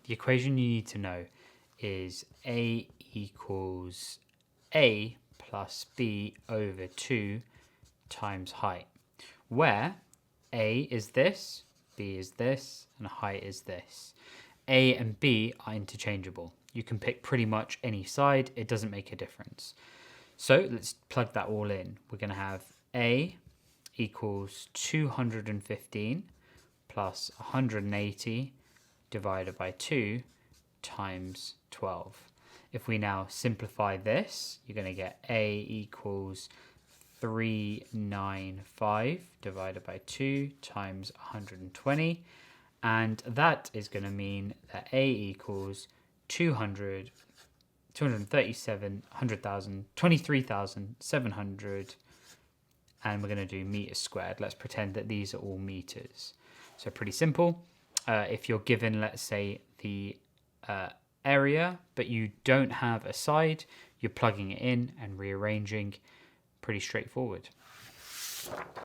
the equation you need to know is A equals A plus B over 2 times height, where A is this, B is this, and height is this. A and B are interchangeable. You can pick pretty much any side, it doesn't make a difference. So let's plug that all in. We're going to have A equals 215 plus 180 divided by 2 times 12. If we now simplify this, you're going to get A equals 395 divided by 2 times 120. And that is going to mean that A equals 23,700, and we're going to do meters squared. Let's pretend that these are all meters. So pretty simple. If you're given, let's say, the area, but you don't have a side, you're plugging it in and rearranging. Pretty straightforward.